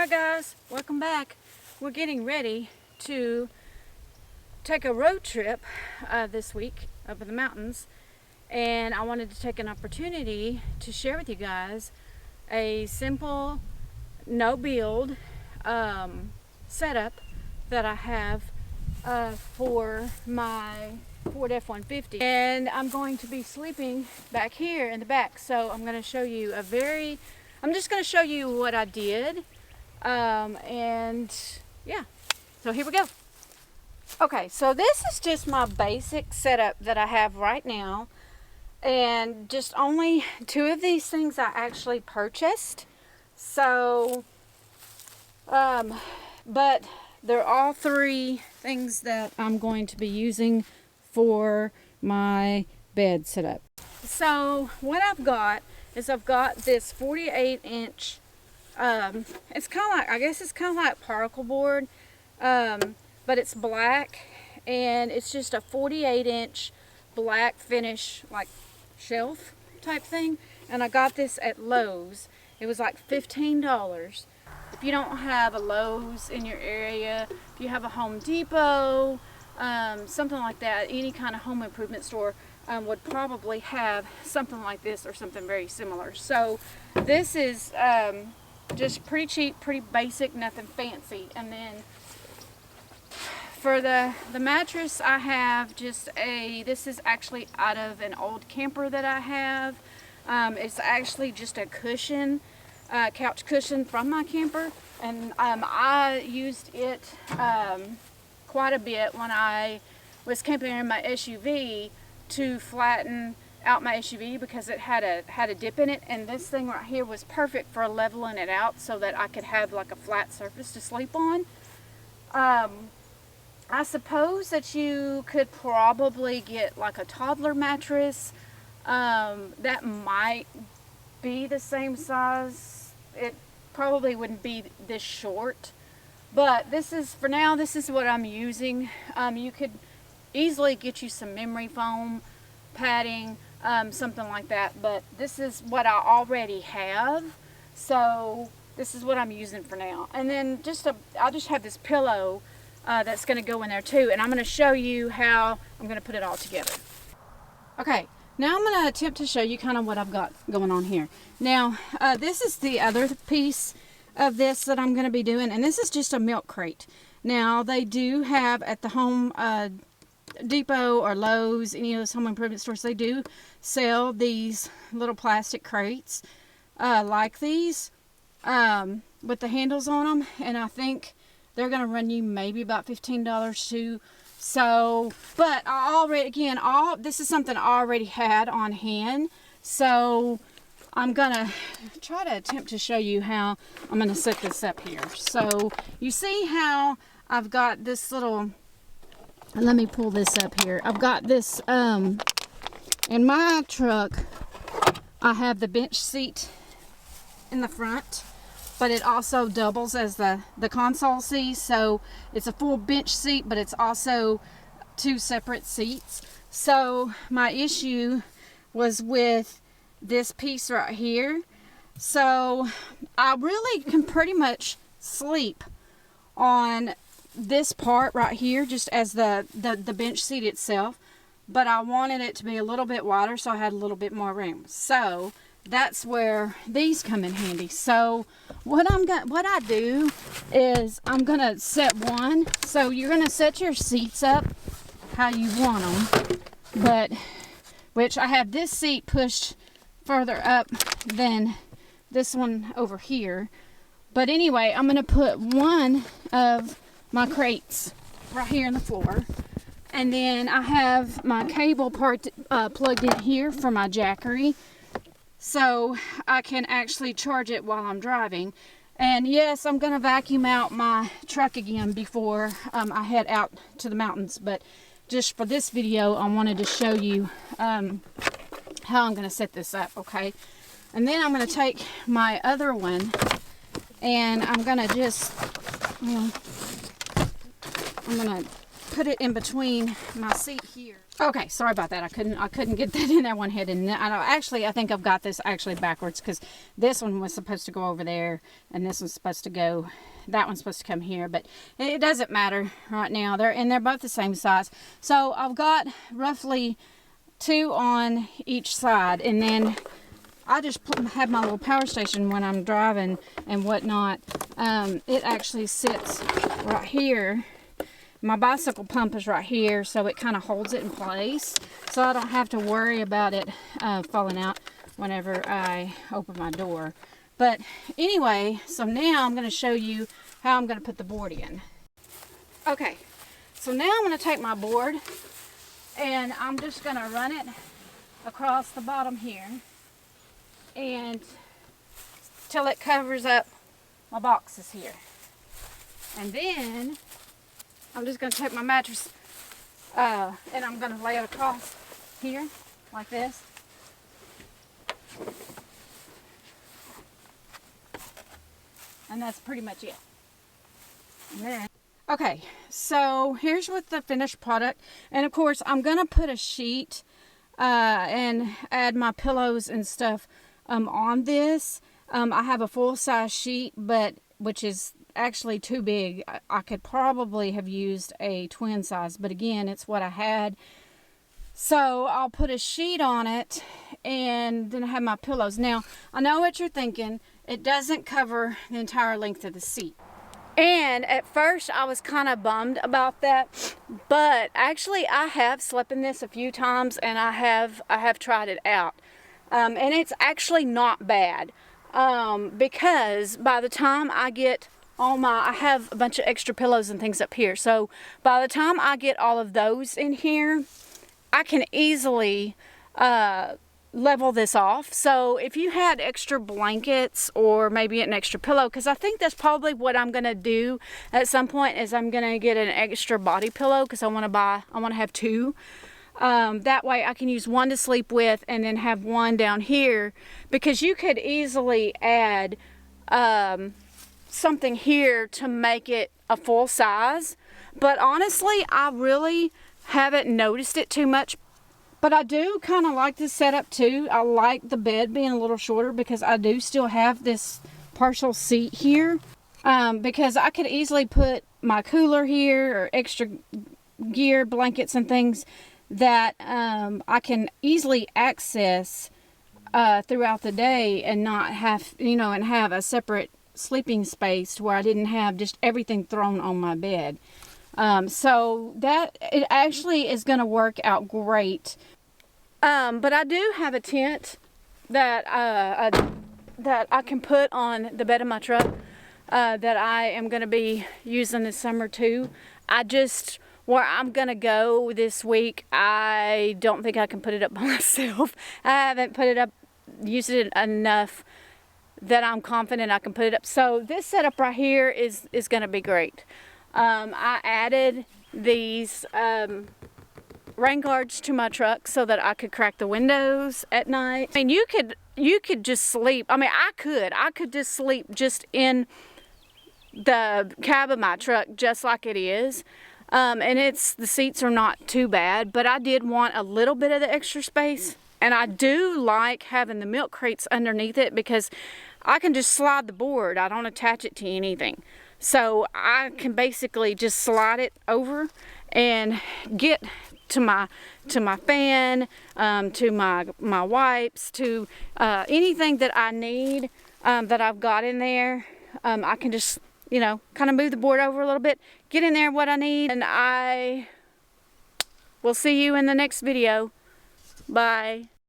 Hi guys, welcome back. We're getting ready to take a road trip this week up in the mountains, and I wanted to take an opportunity to share with you guys a simple no build setup that I have for my Ford F-150, and I'm going to be sleeping back here in the back. So I'm going to show you I'm just going to show you what I did, and yeah, so here we go. Okay, so this is just my basic setup that I have right now, and just only two of these things I actually purchased. So but they're all three things that I'm going to be using for my bed setup. So what I've got is I've got this 48-inch, it's kind of like, I guess it's kind of like particle board, but it's black, and it's just a 48-inch black finish, like shelf type thing, and I got this at Lowe's. It was like $15. If you don't have a Lowe's in your area, if you have a Home Depot, something like that, any kind of home improvement store would probably have something like this or something very similar. So this is just pretty cheap, pretty basic, nothing fancy. And then for the mattress, I have just this is actually out of an old camper that I have. It's actually just a cushion, couch cushion from my camper, and I used it quite a bit when I was camping in my SUV to flatten out my SUV, because it had a dip in it, and this thing right here was perfect for leveling it out so that I could have like a flat surface to sleep on. I suppose that you could probably get like a toddler mattress that might be the same size. It probably wouldn't be this short, but this is, for now, this is what I'm using. You could easily get you some memory foam padding, something like that, but this is what I already have, so this is what I'm using for now. And then I'll just have this pillow that's going to go in there too, and I'm going to show you how I'm going to put it all together. Okay, now I'm going to attempt to show you kind of what I've got going on here. Now, this is the other piece of this that I'm going to be doing, and this is just a milk crate. Now, they do have at the Home Depot or Lowe's, any of those home improvement stores, they do sell these little plastic crates like these with the handles on them, and I think they're going to run you maybe about $15 too. So, but I already, again, this is something I already had on hand, so I'm going to try to attempt to show you how I'm going to set this up here. So, you see how I've got this little, let me pull this up here. I've got this, in my truck, I have the bench seat in the front, but it also doubles as the console seat. So it's a full bench seat, but it's also two separate seats. So my issue was with this piece right here. So I really can pretty much sleep on this part right here, just as the bench seat itself, but I wanted it to be a little bit wider, so I had a little bit more room. So that's where these come in handy. So what I do is I'm gonna set one. So you're gonna set your seats up how you want them, but which I have this seat pushed further up than this one over here. But anyway, I'm gonna put one of my crates right here in the floor, and then I have my cable part plugged in here for my Jackery, so I can actually charge it while I'm driving. And yes, I'm going to vacuum out my truck again before I head out to the mountains, but just for this video I wanted to show you how I'm going to set this up, okay? And then I'm going to take my other one, and I'm going to just, I'm going to put it in between my seat here. Okay, sorry about that. I couldn't get that in that one head. And I think I've got this actually backwards, because this one was supposed to go over there, and this one's supposed to go, that one's supposed to come here. But it doesn't matter right now. They're both the same size. So I've got roughly 2 on each side, and then I just have my little power station when I'm driving and whatnot. It actually sits right here. My bicycle pump is right here, so it kind of holds it in place, so I don't have to worry about it falling out whenever I open my door. But anyway, so now I'm going to show you how I'm going to put the board in. Okay, so now I'm going to take my board, and I'm just going to run it across the bottom here, and till it covers up my boxes here. And then I'm just going to take my mattress and I'm going to lay it across here like this. And that's pretty much it. And then, okay, so here's with the finished product. And of course, I'm going to put a sheet and add my pillows and stuff on this. I have a full-size sheet, but which is actually too big. I could probably have used a twin size, but again, it's what I had. So I'll put a sheet on it, and then I have my pillows. Now, I know what you're thinking. It doesn't cover the entire length of the seat. And at first I was kind of bummed about that, but actually I have slept in this a few times, and I have tried it out. And it's actually not bad. Because by the time I get I have a bunch of extra pillows and things up here. So by the time I get all of those in here, I can easily level this off. So if you had extra blankets or maybe an extra pillow, because I think that's probably what I'm going to do at some point, is I'm going to get an extra body pillow, because I want to have 2. That way I can use one to sleep with and then have one down here, because you could easily add something here to make it a full size. But honestly, I really haven't noticed it too much. But I do kind of like this setup too. I like the bed being a little shorter, because I do still have this partial seat here. Because I could easily put my cooler here, or extra gear, blankets and things that I can easily access throughout the day, and not have, and have a separate sleeping space where I didn't have just everything thrown on my bed. So that it actually is going to work out great. But I do have a tent that that I can put on the bed of my truck that I am going to be using this summer too. Where I'm going to go this week, I don't think I can put it up by myself. I haven't used it enough that I'm confident I can put it up. So this setup right here is going to be great. I added these rain guards to my truck so that I could crack the windows at night. I mean, you could just sleep. I mean, I could just sleep just in the cab of my truck, just like it is. And the seats are not too bad, but I did want a little bit of the extra space. And I do like having the milk crates underneath it, because I can just slide the board. I don't attach it to anything. So I can basically just slide it over and get to my fan, to my wipes, to anything that I need that I've got in there. I can just, kind of move the board over a little bit, get in there what I need, and I will see you in the next video. Bye.